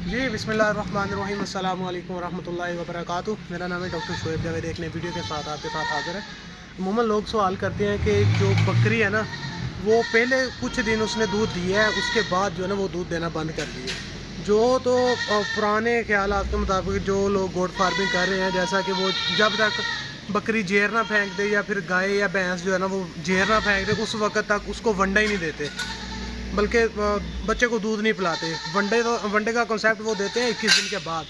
जी बिस्मिल्लाहिर्रहमानिर्रहीम अस्सलाम वालेकुम रहमतुल्लाहि व बरकातुहू। मेरा नाम है डॉक्टर शोएब जावेद। एक नई वीडियो के साथ आपके साथ हाज़िर है। अमूमन लोग सवाल करते हैं कि जो बकरी है ना, वो पहले कुछ दिन उसने दूध दिया है, उसके बाद जो है ना वो दूध देना बंद कर दिए। जो तो पुराने ख्यालात के मुताबिक जो लोग गोट फार्मिंग कर रहे हैं, जैसा कि वो जब तक बकरी जेर ना फेंक दे या फिर गाय या भैंस जो है ना वो जेर ना फेंक दे, उस वक्त तक उसको वंडा ही नहीं देते, बल्कि बच्चे को दूध नहीं पिलाते। वनडे का कॉन्सेप्ट वो देते हैं 21 दिन के बाद।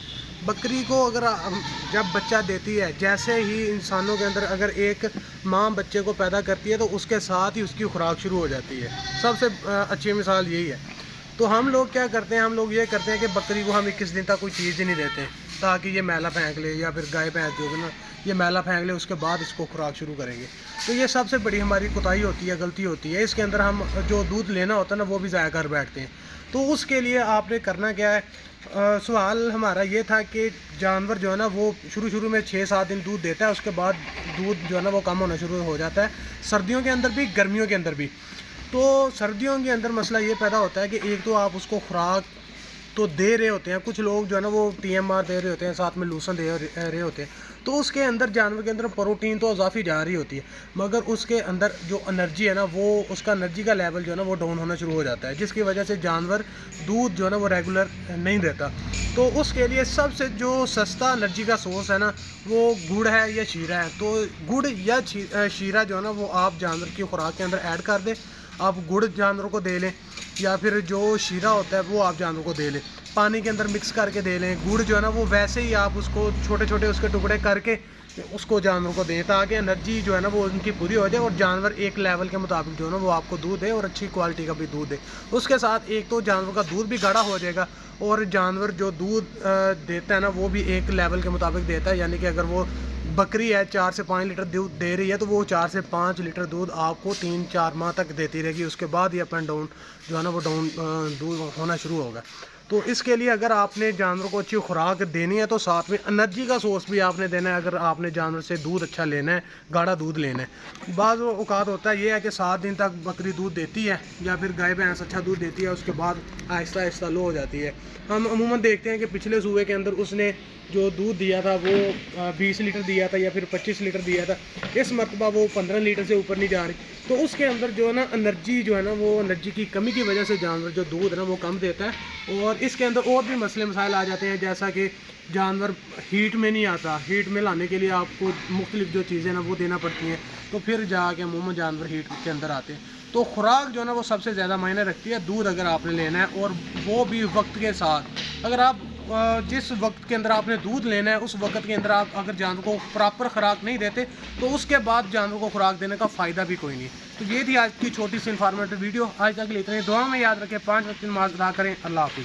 बकरी को अगर जब बच्चा देती है, जैसे ही इंसानों के अंदर अगर एक माँ बच्चे को पैदा करती है तो उसके साथ ही उसकी खुराक शुरू हो जाती है। सबसे अच्छी मिसाल यही है। तो हम लोग क्या करते हैं, हम लोग ये करते हैं कि बकरी को हम 21 दिन तक कोई चीज़ ही नहीं देते ताकि ये मैला फेंक ले, या फिर गाय भैंस जो है ना ये मैला फेंक ले, उसके बाद इसको खुराक शुरू करेंगे। तो ये सबसे बड़ी हमारी कोताही होती है, गलती होती है। इसके अंदर हम जो दूध लेना होता है ना वो भी ज़ाया कर बैठते हैं। तो उसके लिए आपने करना क्या है, सवाल हमारा ये था कि जानवर जो है ना वो शुरू में 6-7 दिन दूध देता है, उसके बाद दूध जो है ना वो कम होना शुरू हो जाता है, सर्दियों के अंदर भी गर्मियों के अंदर भी। तो सर्दियों के अंदर मसला ये पैदा होता है कि एक तो आप उसको खुराक तो दे रहे होते हैं, कुछ लोग जो है ना वो TMR दे रहे होते हैं, साथ में लूसन दे रहे होते हैं, तो उसके अंदर जानवर के अंदर प्रोटीन तो इजाफी जा रही होती है, मगर उसके अंदर जो एनर्जी है ना वो उसका एनर्जी का लेवल जो है ना वो डाउन होना शुरू हो जाता है, जिसकी वजह से जानवर दूध जो है ना वो रेगुलर नहीं देता। तो उसके लिए सबसे जो सस्ता एनर्जी का सोर्स है ना वो गुड़ है या शीरा है। तो गुड़ या शीरा जो है ना वो आप जानवर की खुराक के अंदर ऐड कर दें। आप गुड़ जानवरों को दे लें, या फिर जो शीरा होता है वो आप जानवरों को दे लें, पानी के अंदर मिक्स करके दे लें। गुड़ जो है ना वो वैसे ही आप उसको छोटे छोटे उसके टुकड़े करके उसको जानवरों को दें, ताकि एनर्जी जो है ना वो उनकी पूरी हो जाए और जानवर एक लेवल के मुताबिक जो है ना वो आपको दूध दे और अच्छी क्वालिटी का भी दूध दे। उसके साथ एक तो जानवर का दूध भी गाढ़ा हो जाएगा, और जानवर जो दूध देता है ना वो भी एक लेवल के मुताबिक देता है। यानी कि अगर वो बकरी है 4 से 5 लीटर दूध दे रही है, तो वो 4 से 5 लीटर दूध आपको 3-4 माह तक देती रहेगी। उसके बाद ये अप एंड डाउन जो है ना वो डाउन दूध होना शुरू होगा। तो इसके लिए अगर आपने जानवर को अच्छी खुराक देनी है तो साथ में एनर्जी का सोर्स भी आपने देना है। अगर आपने जानवर से दूध अच्छा लेना है, गाढ़ा दूध लेना है, बाज़ औक़ात होता है ये है कि 7 दिन तक बकरी दूध देती है या फिर गाय भैंस अच्छा दूध देती है, उसके बाद आहिस्ता आहिस्ता लो हो जाती है। हम अमूमन देखते हैं कि पिछले सूबे के अंदर उसने जो दूध दिया था वो 20 लीटर दिया था या फिर 25 लीटर दिया था, इस मरतबा वो 15 लीटर से ऊपर नहीं जा रही। तो उसके अंदर जो है ना एनर्जी जो है ना वो एनर्जी की कमी की वजह से जानवर जो दूध है ना वो कम देता है। और इसके अंदर और भी मसले मसाइल आ जाते हैं, जैसा कि जानवर हीट में नहीं आता। हीट में लाने के लिए आपको मुख्तलिफ जो चीज़ें ना वो देना पड़ती हैं, तो फिर जाके अमूमन जानवर हीट के अंदर आते हैं। तो खुराक जो है ना वो सबसे ज़्यादा मायने रखती है। दूध अगर आपने लेना है और वो भी वक्त के साथ, अगर आप जिस वक्त के अंदर आपने दूध लेना है उस वक्त के अंदर आप अगर जानवर को प्रॉपर खुराक नहीं देते तो उसके बाद जानवर को खुराक देने का फ़ायदा भी कोई नहीं। तो ये थी आज की छोटी सी इन्फॉर्मेटिव वीडियो। आज तक के लिए इतने, दुआ में याद रखें, 5 वक्त की नमाज़ अदा करें। अल्लाह हाफ़िज़।